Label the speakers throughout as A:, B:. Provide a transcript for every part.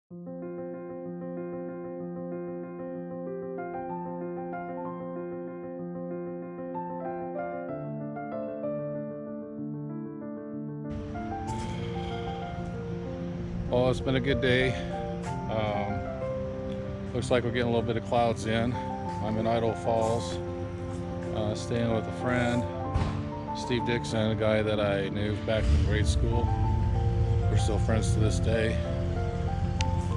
A: Well, it's been a good day. Looks like we're getting a little bit of clouds in. I'm in Idaho Falls, staying with a friend, Steve Dixon, a guy that I knew back in grade school. We're still friends to this day.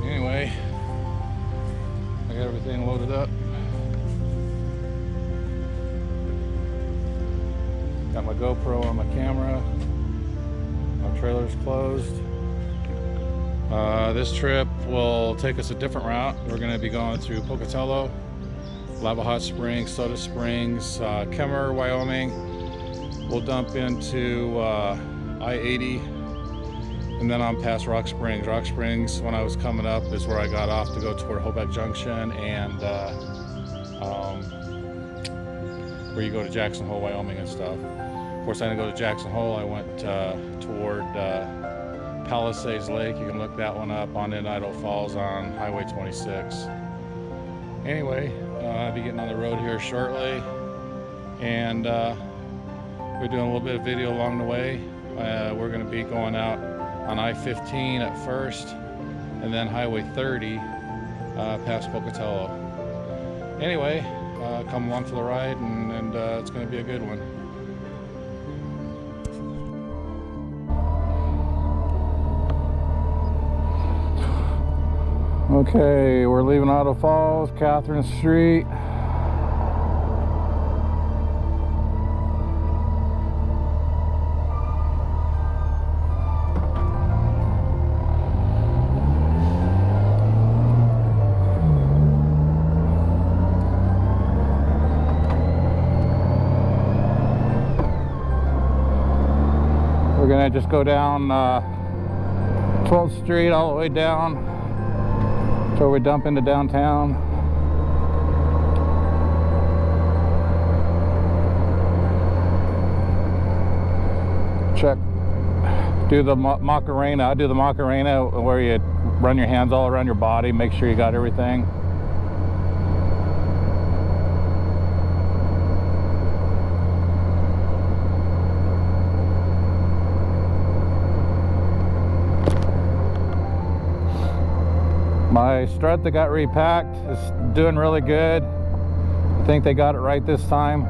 A: Anyway, I got everything loaded up. Got my GoPro on my camera. My trailer's closed. This trip will take us a different route. We're going to be going through Pocatello, Lava Hot Springs, Soda Springs, Kemmerer, Wyoming. We'll dump into I-80 and then on past Rock Springs. Rock Springs, when I was coming up, is where I got off to go toward Hoback Junction and where you go to Jackson Hole, Wyoming and stuff. Of course, I didn't go to Jackson Hole. I went toward Palisades Lake. You can look that one up on in Idaho Falls on Highway 26. Anyway, I'll be getting on the road here shortly, and we're doing a little bit of video along the way. We're going to be going out on I-15 at first, and then Highway 30 past Pocatello. Anyway, come along for the ride, and it's going to be a good one. Okay, we're leaving Idaho Falls, Catherine Street. We're gonna just go down 12th Street all the way down so we dump into downtown. Check. Do the Macarena. I do the Macarena where you run your hands all around your body, make sure you got everything. My strut that got repacked is doing really good. I think they got it right this time.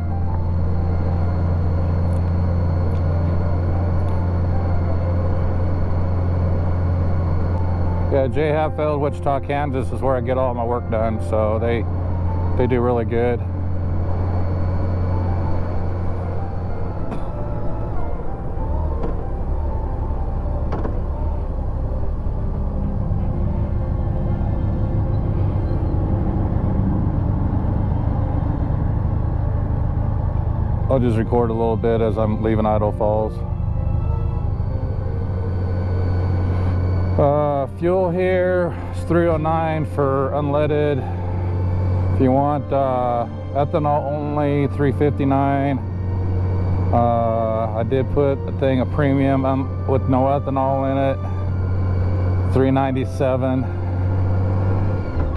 A: Yeah, J. Hatfield, Wichita, Kansas is where I get all my work done, so they do really good. I'll just record a little bit as I'm leaving Idaho Falls. Fuel here is $3.09 for unleaded. If you want ethanol only, $3.59. I did put a thing of premium with no ethanol in it, $3.97.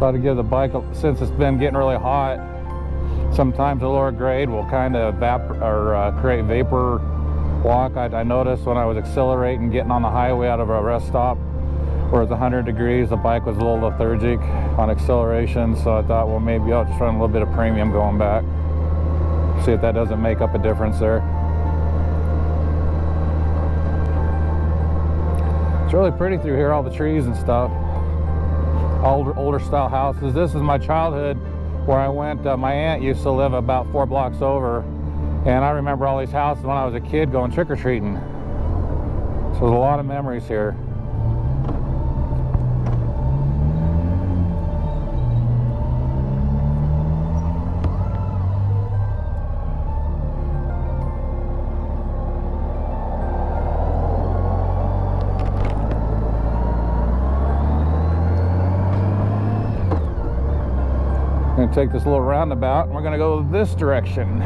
A: Thought I'd give the bike, since it's been getting really hot, sometimes the lower grade will kind of create vapor walk. I noticed when I was accelerating, getting on the highway out of a rest stop where it's 100 degrees, the bike was a little lethargic on acceleration, so I thought, well, maybe I'll just run a little bit of premium going back. See if that doesn't make up a difference there. It's really pretty through here, all the trees and stuff. Older style houses. This is my childhood where I went. My aunt used to live about 4 blocks over, and I remember all these houses when I was a kid going trick-or-treating. So there's a lot of memories here. Going to take this little roundabout and we're going to go this direction.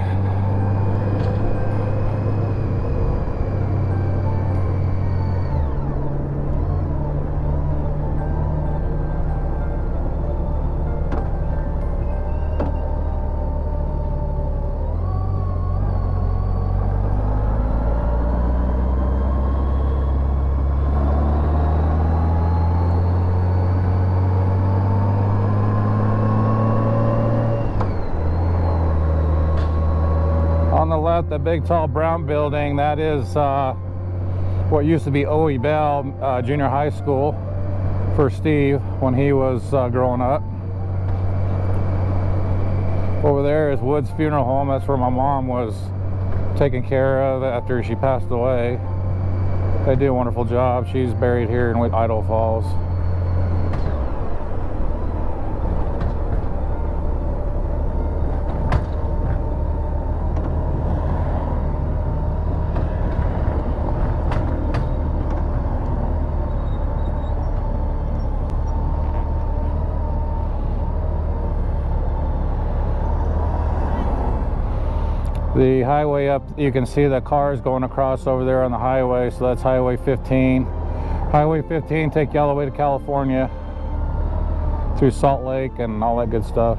A: about the big tall brown building, that is what used to be O.E. Bell Junior High School for Steve when he was growing up. Over there is Wood's Funeral Home. That's where my mom was taken care of after she passed away. They do a wonderful job. She's buried here in Idaho Falls. The highway up, you can see the cars going across over there on the highway, so that's Highway 15. Highway 15 take you all the way to California through Salt Lake and all that good stuff.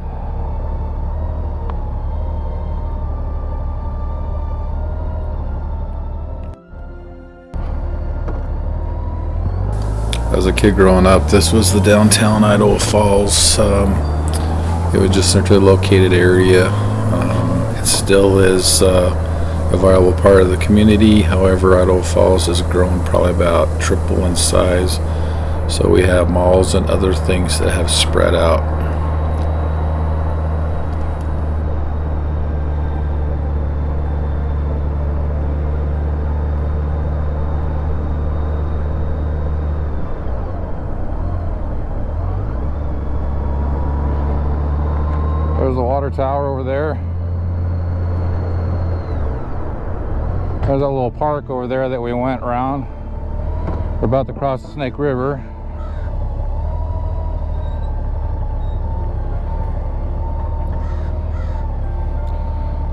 B: As a kid growing up, this was the downtown Idaho Falls. It was just centrally located area. It still is a viable part of the community. However, Idaho Falls has grown probably about triple in size. So we have malls and other things that have spread out.
A: There's the water tower over there. There's a little park over there that we went around. We're about to cross the Snake River.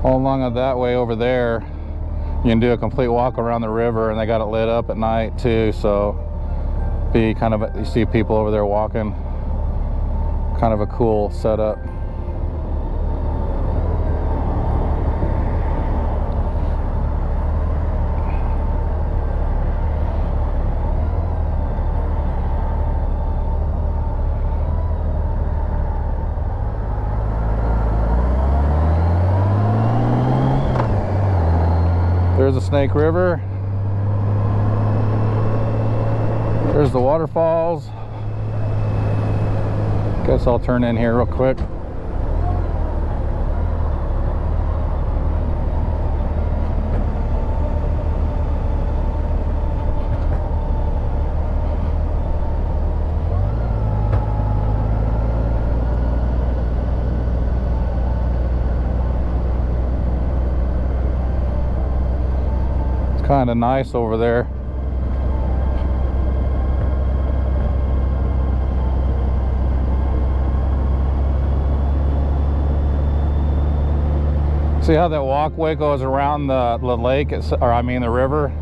A: All along of that way over there, you can do a complete walk around the river, and they got it lit up at night too, so you see people over there walking. Kind of a cool setup. There's the Snake River. There's the waterfalls. Guess I'll turn in here real quick. Kind of nice over there. See how that walkway goes around the lake, the river?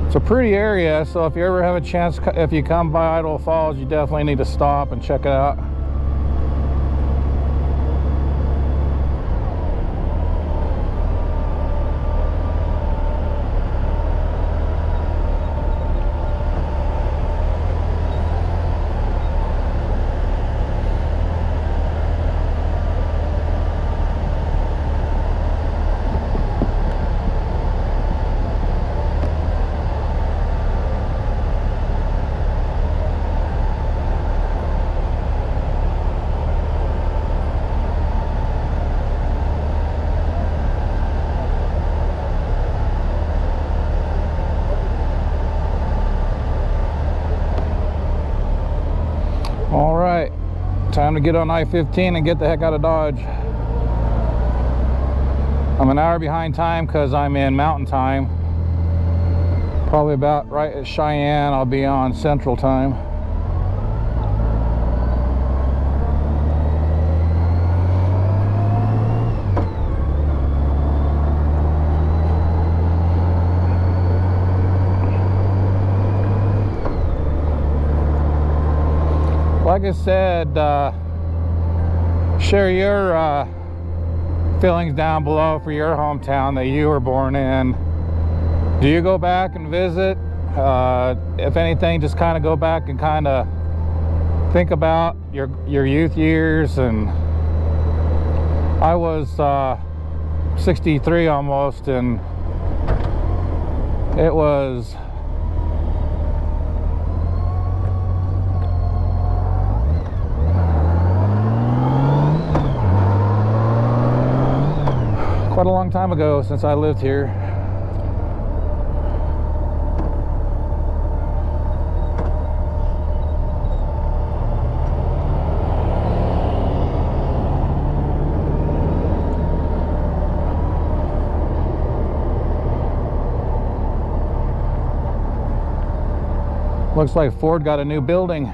A: It's a pretty area, so if you ever have a chance, if you come by Idaho Falls, you definitely need to stop and check it out. All right, time to get on I-15 and get the heck out of Dodge. I'm an hour behind time because I'm in mountain time. Probably about right at Cheyenne, I'll be on central time. Like I said, share your feelings down below for your hometown that you were born in. Do you go back and visit, If anything, just kind of go back and kind of think about your youth years. And I was 63 almost, and it was quite a long time ago since I lived here. Looks like Ford got a new building.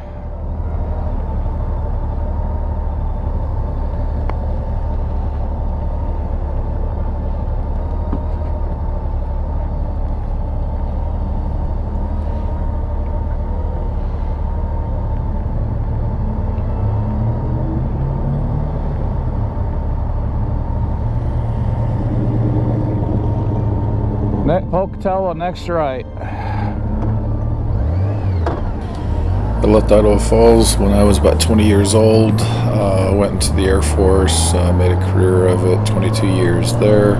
A: Pocatello, next right.
B: I left Idaho Falls when I was about 20 years old. Went into the Air Force, made a career of it, 22 years there,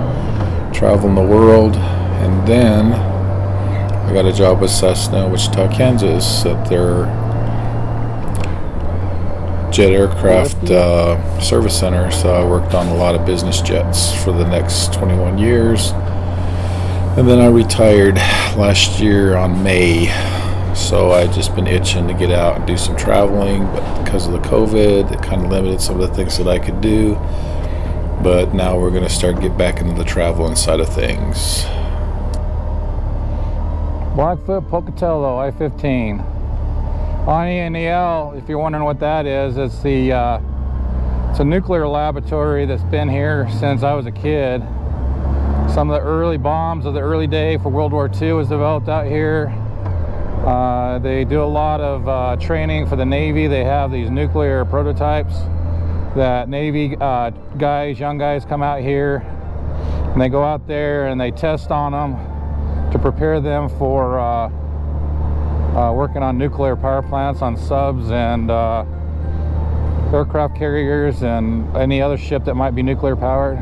B: traveling the world, and then I got a job with Cessna in Wichita, Kansas at their jet aircraft service center. So I worked on a lot of business jets for the next 21 years. And then I retired last year on May. So I just been itching to get out and do some traveling, but because of the COVID, it kind of limited some of the things that I could do. But now we're going to start get back into the traveling side of things.
A: Blackfoot, Pocatello, I-15. On E&EL, if you're wondering what that is, it's a nuclear laboratory that's been here since I was a kid. Some of the early bombs of the early day for World War II was developed out here. They do a lot of training for the Navy. They have these nuclear prototypes that Navy guys, young guys, come out here and they go out there and they test on them to prepare them for working on nuclear power plants, on subs and aircraft carriers and any other ship that might be nuclear powered.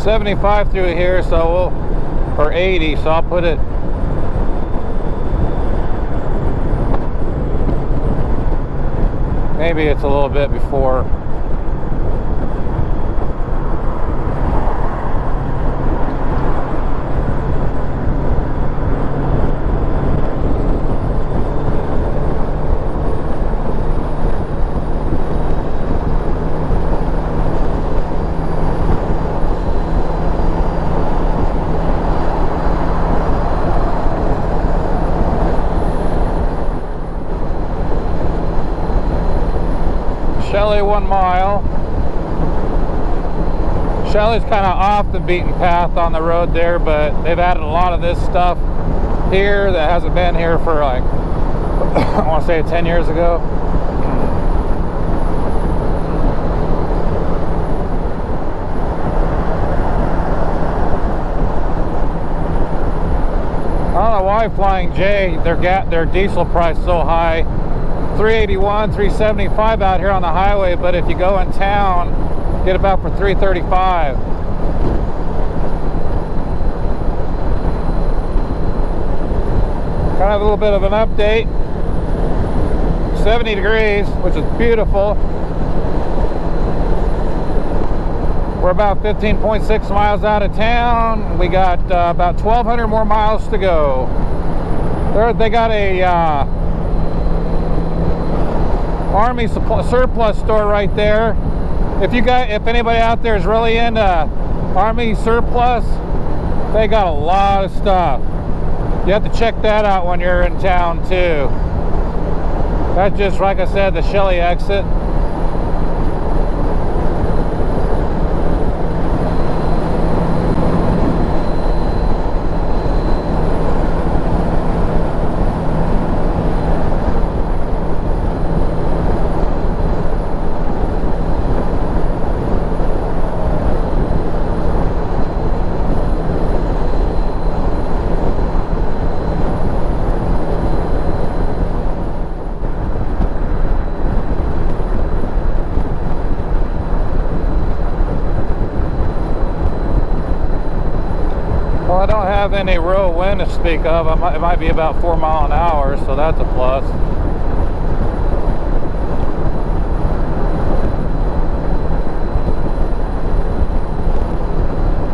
A: $75 through here, so or 80, so I'll put it maybe it's a little bit before. Shelley 1 mile. Shelley's kind of off the beaten path on the road there, but they've added a lot of this stuff here that hasn't been here for like, I want to say 10 years ago. I don't know why Flying J, their diesel price is so high. 381, 375 out here on the highway, but if you go in town, get about for 335. Kind of a little bit of an update. 70 degrees, which is beautiful. We're about 15.6 miles out of town. We got about 1,200 more miles to go. They got a Army surplus store right there. If anybody out there is really into Army surplus, They got a lot of stuff. You have to check that out when you're in town too. That's just, like I said, the Shelley exit. Well, I don't have any real wind to speak of. It might be about 4 miles an hour, so that's a plus.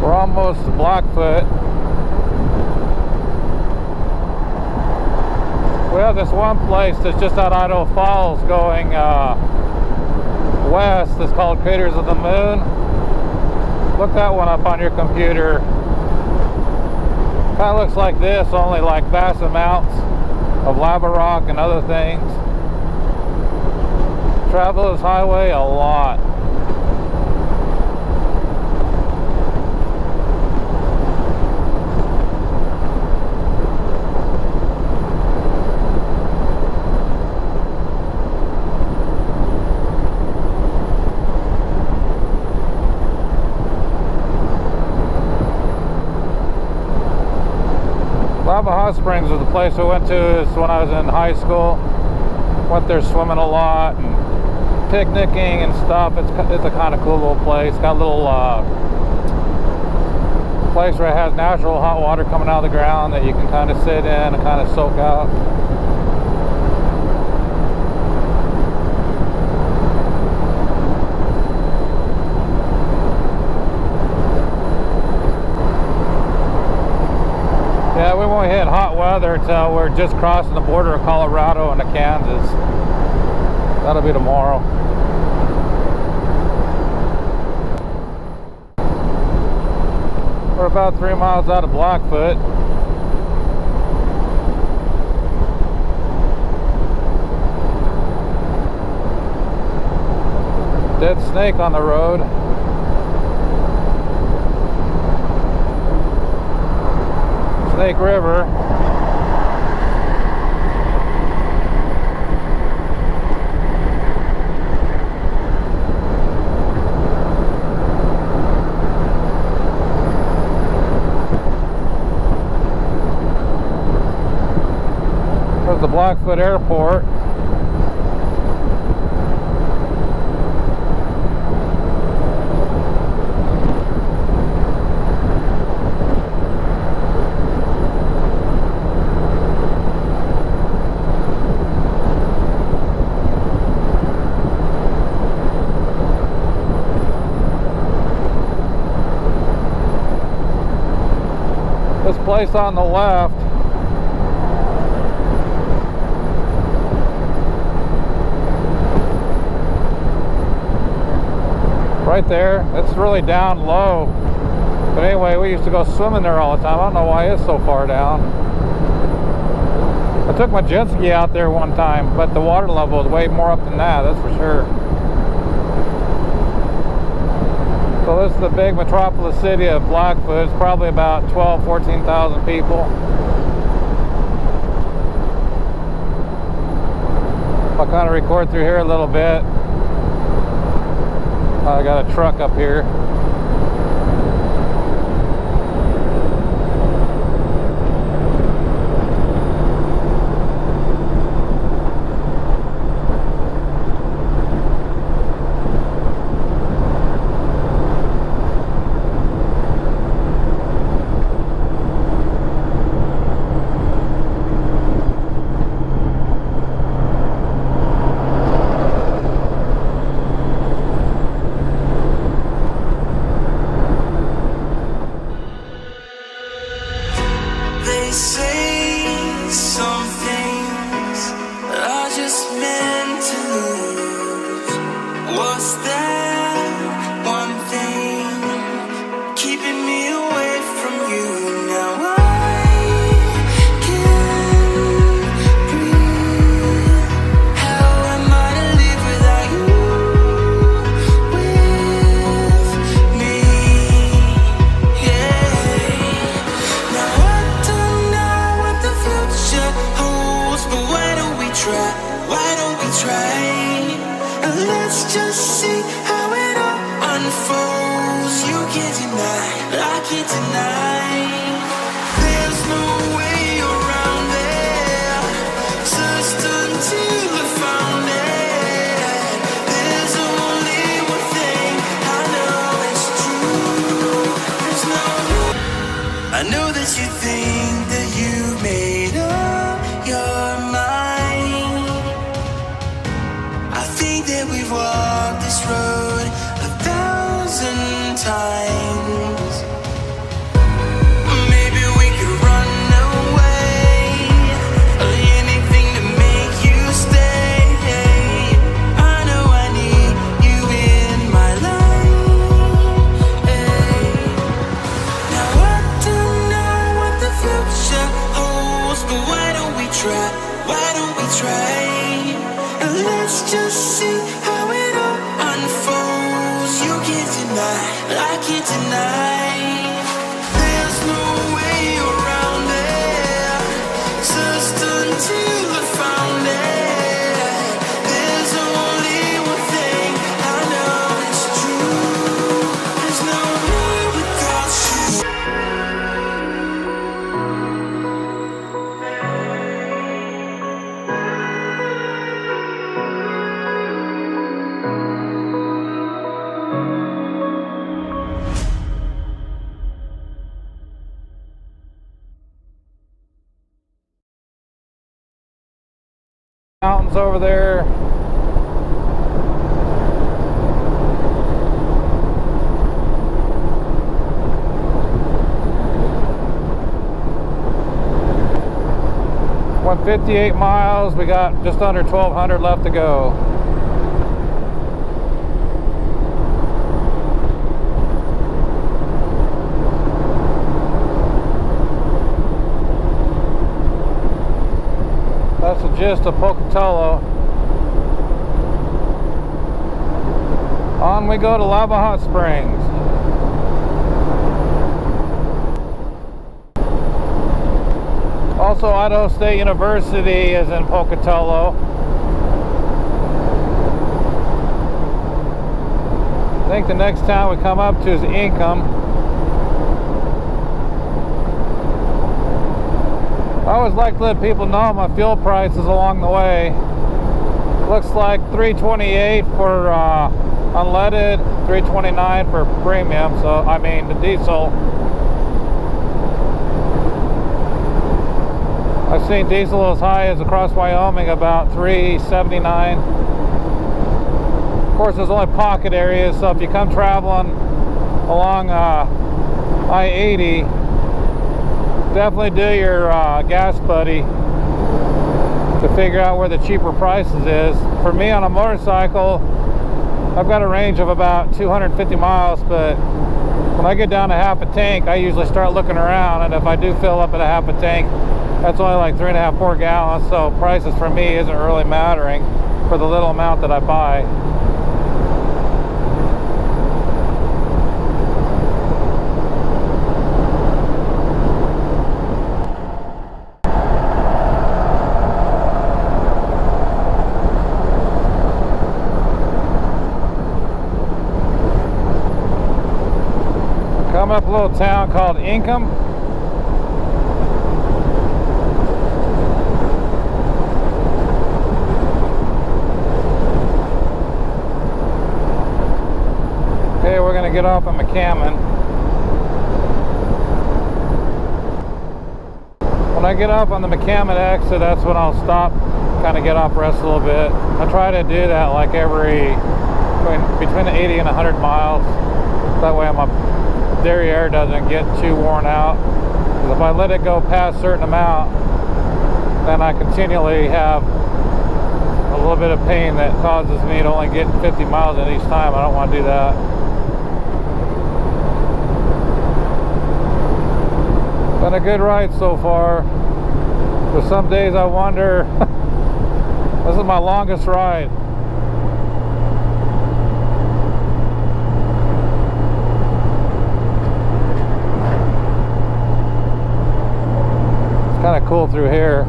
A: We're almost to Blackfoot. We have this one place that's just out Idaho Falls going west. It's called Craters of the Moon. Look that one up on your computer. Kind of looks like this, only like vast amounts of lava rock and other things. Travel this highway a lot. Lava Hot Springs was the place I went to when I was in high school. Went there swimming a lot and picnicking and stuff. It's a kind of cool little place. Got a little place where it has natural hot water coming out of the ground that you can kind of sit in and kind of soak out. Yeah, we won't hit hot weather until we're just crossing the border of Colorado into Kansas. That'll be tomorrow. We're about 3 miles out of Blackfoot. Dead snake on the road. Snake River. There's the Blackfoot Airport. This place on the left right there, it's really down low, but anyway, we used to go swimming there all the time. I don't know why it's so far down. I took my jet ski out there one time, but the water level is way more up than that's for sure. So this is the big metropolis city of Blackfoot. It's probably about 14,000 people. I'll kind of record through here a little bit. I got a truck up here.
C: What's that one thing keeping me away from you? unfolds, you can't deny, I can't deny. There's no way around it, just until I found it. There's only one thing I know it's true. There's no. I know that you think that you made up your mind. I think that we've walked this road 1,000 times. Maybe we could run away, anything to make you stay. I know I need you in my life. Now I don't know what the future holds, but why don't we try? Why don't we try? Let's just see how it all unfolds. You can't deny, I can't deny. There's no way around it, just until I found it. There's only one thing I know it's true. There's no me without you.
A: Mountains over there. Went 58 miles. We got just under 1,200 left to go. That's the gist of Pocatello. On we go to Lava Hot Springs. Also, Idaho State University is in Pocatello. I think the next town we come up to is Ingham. I always like to let people know my fuel prices along the way. Looks like $3.28 for unleaded, $3.29 for premium, so I mean the diesel. I've seen diesel as high as across Wyoming about $3.79. Of course, there's only pocket areas, so if you come traveling along I-80, definitely do your gas buddy to figure out where the cheaper prices is. For me on a motorcycle, I've got a range of about 250 miles, but when I get down to half a tank, I usually start looking around, and if I do fill up at a half a tank, that's only like 3.5, 4 gallons, so prices for me isn't really mattering for the little amount that I buy. Come up a little town called Ingham. Okay, we're going to get off at McCammon. When I get off on the McCammon exit, that's when I'll stop, kind of get off, rest a little bit. I try to do that like every, between 80 and 100 miles. That way my derriere doesn't get too worn out. Because if I let it go past a certain amount, then I continually have a little bit of pain that causes me to only get 50 miles in each time. I don't want to do that. Been a good ride so far. But some days I wonder, this is my longest ride. It's kind of cool through here.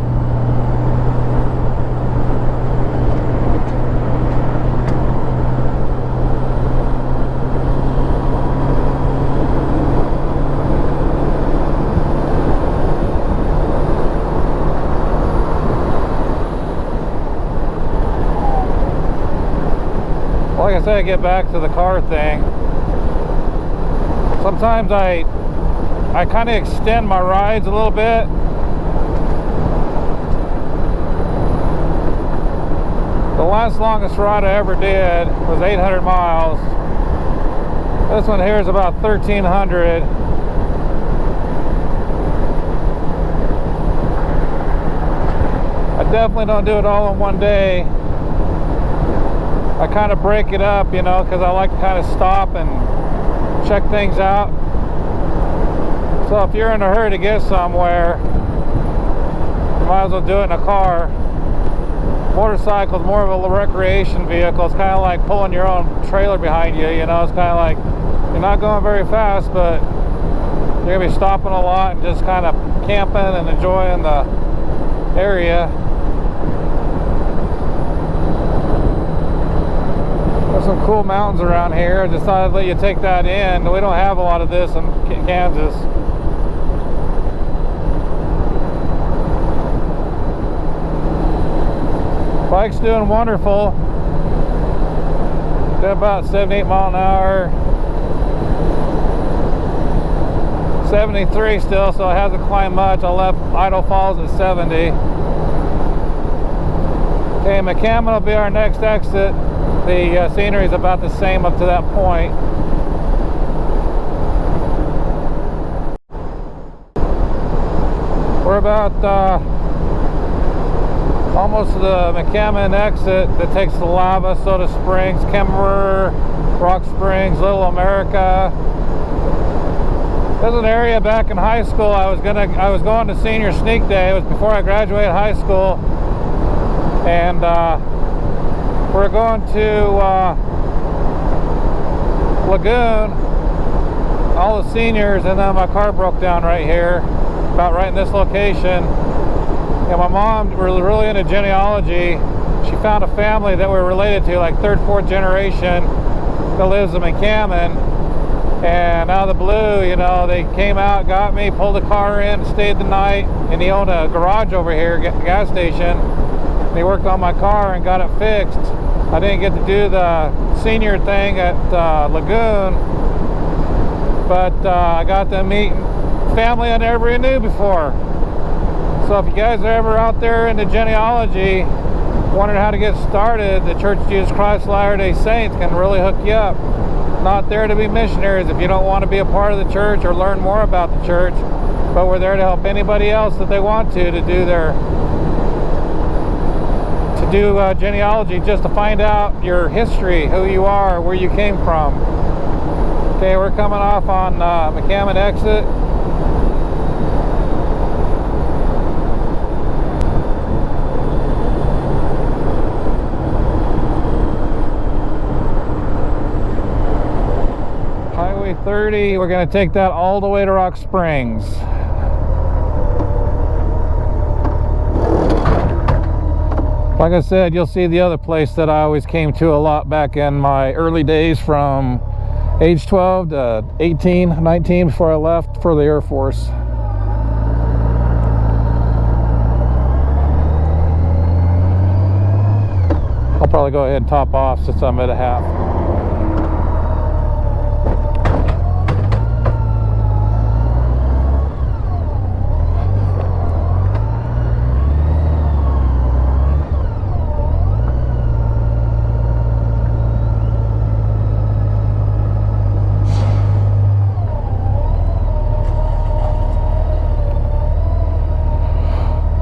A: guess I get back to the car thing. Sometimes I kind of extend my rides a little bit. The last longest ride I ever did was 800 miles. This one here is about 1,300. I definitely don't do it all in one day. I kind of break it up, you know, because I like to kind of stop and check things out. So if you're in a hurry to get somewhere, you might as well do it in a car. Motorcycle is more of a recreation vehicle. It's kind of like pulling your own trailer behind you, you know. It's kind of like you're not going very fast, but you're gonna be stopping a lot and just kind of camping and enjoying the area. There's some cool mountains around here. I just thought I'd let you take that in. We don't have a lot of this in Kansas. Bike's doing wonderful. Did about 78 mile an hour. 73 still, so it hasn't climbed much. I left Idaho Falls at 70. Okay, McCammon will be our next exit. The scenery is about the same up to that point. We're about almost to the McCammon exit that takes to Lava, Soda Springs, Kemmerer, Rock Springs, Little America. There's an area back in high school. I was going to senior sneak day. It was before I graduated high school, and we're going to Lagoon, all the seniors, and then my car broke down right here, about right in this location. And my mom was really into genealogy. She found a family that we're related to, like third, fourth generation, that lives in McCammon. And out of the blue, you know, they came out, got me, pulled the car in, stayed the night. And he owned a garage over here, gas station. And he worked on my car and got it fixed. I didn't get to do the senior thing at Lagoon, but I got to meet family I never even knew before. So if you guys are ever out there into genealogy, wondering how to get started, the Church of Jesus Christ of Latter-day Saints can really hook you up. Not there to be missionaries if you don't want to be a part of the church or learn more about the church, but we're there to help anybody else that they want to do their genealogy, just to find out your history, who you are, where you came from. Okay, we're coming off on McCammon exit. Highway 30, we're going to take that all the way to Rock Springs. Like I said, you'll see the other place that I always came to a lot back in my early days, from age 12 to 18, 19, before I left for the Air Force. I'll probably go ahead and top off since I'm at a half.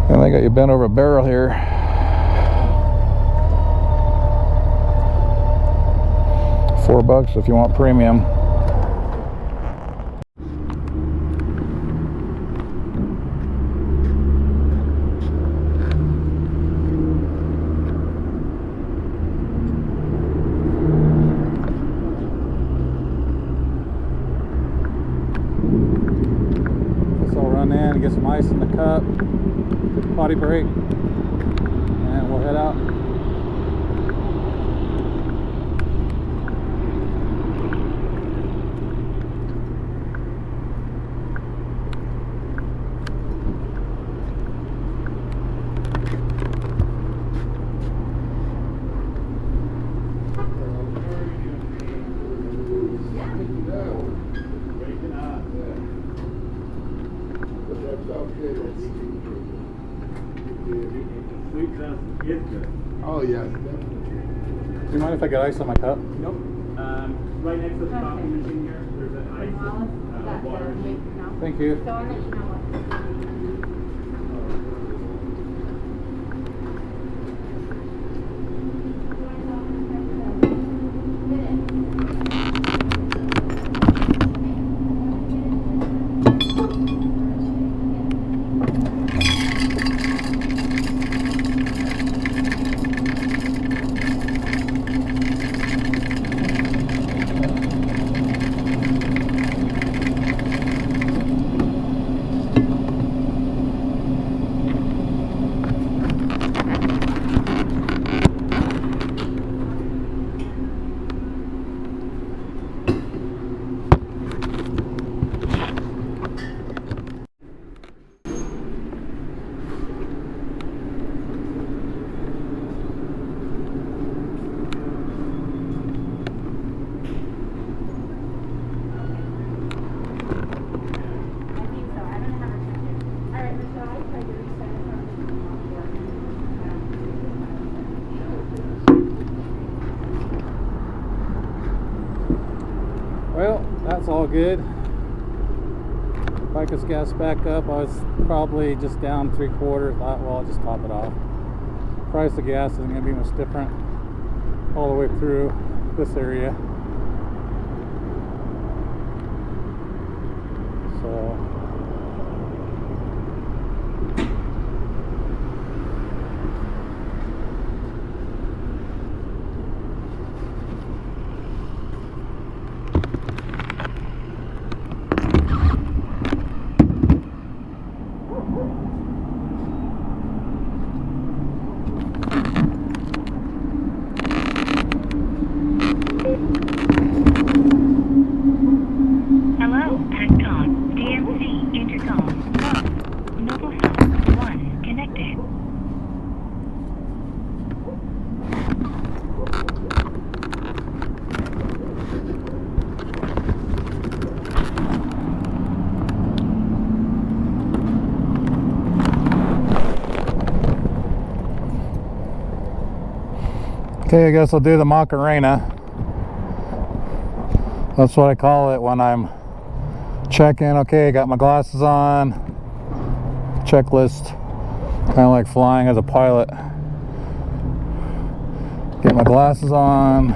A: And I got you bent over a barrel here. $4 if you want premium. Guess I'll run in, get some ice in the cup, get the potty break, and we'll head out.
D: Oh, yeah.
A: Do you mind if I get ice on my cup?
E: Nope. Right next to the coffee machine here, there's an ice water machine.
A: Thank you.
F: So I'll let you know what.
A: Well, that's all good. Bikers gas back up. I was probably just down 3/4. Thought, well, I'll just top it off. Price of gas isn't going to be much different all the way through this area. So
G: Hello, Tecton, DMC intercom. Noble South 1 connected.
A: okay, I guess I'll do the Macarena. That's what I call it when I'm checking. Okay, I got my glasses on. Checklist. Kind of like flying as a pilot. Get my glasses on.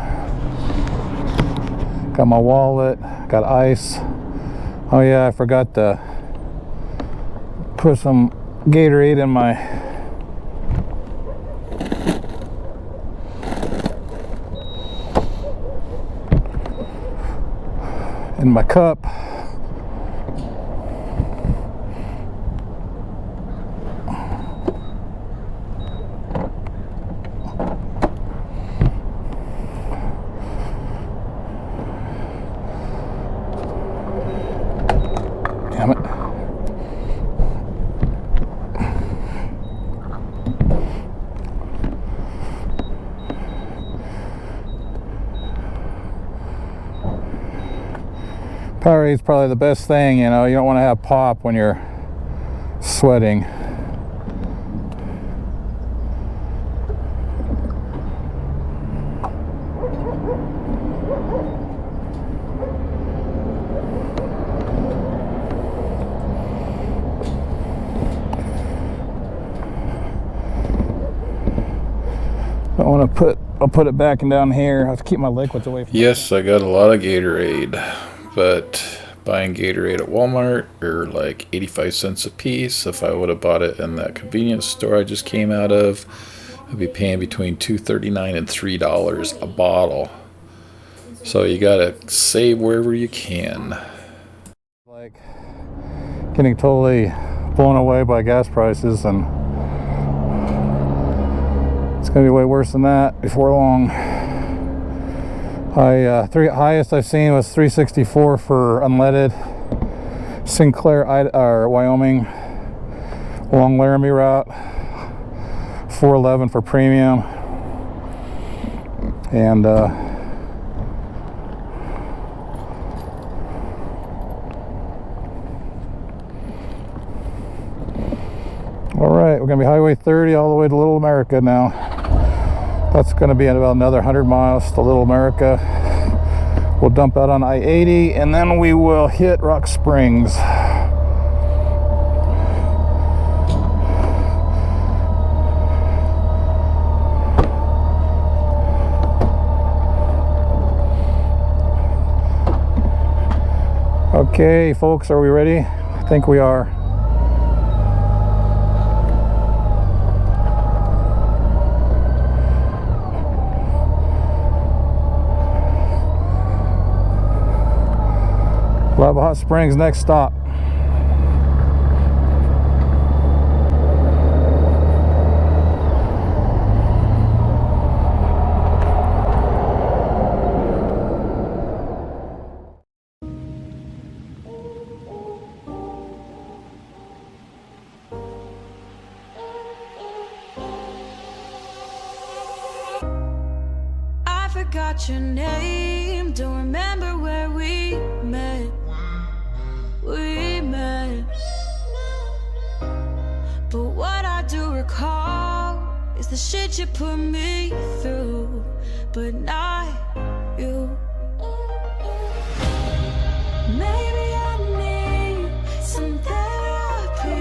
A: Got my wallet. Got ice. Oh yeah, I forgot to put some Gatorade in my cup. Damn it. Powerade is probably the best thing, you know. You don't want to have pop when you're sweating. I'll put it back and down here. I have to keep my liquids away from
B: Yes, I got a lot of Gatorade, but buying Gatorade at Walmart are like 85 cents a piece. If I would have bought it in that convenience store I just came out of, I'd be paying between $2.39 and $3 a bottle. So you gotta save wherever you can.
A: like getting totally blown away by gas prices, and it's gonna be way worse than that before long. Highest I've seen was 364 for unleaded. Sinclair, Wyoming, along Laramie route. 411 for premium, All right, we're gonna be Highway 30 all the way to Little America now. That's gonna be about another 100 miles to Little America. We'll dump out on I-80 and then we will hit Rock Springs. Okay, folks, are we ready? I think we are. Lava Hot Springs, next stop.
C: I forgot your name, don't remember where we met. We met. But what I do recall is the shit you put me through, but not you. Maybe I need some therapy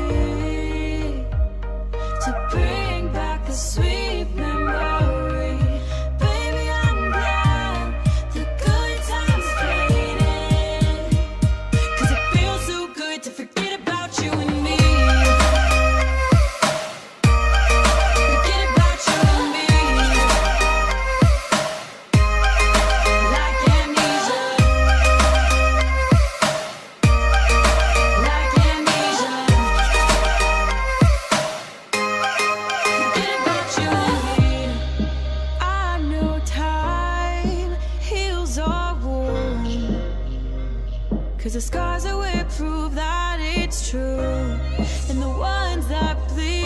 C: to bring back the sweet memory. Baby, I'm glad the good times faded, 'cause it feels so good to forget about you and me. Forget about you and me. Like amnesia. Like amnesia. Forget about you and me. I know time heals our wounds, 'cause the scars that we prove that it's true, and the ones that bleed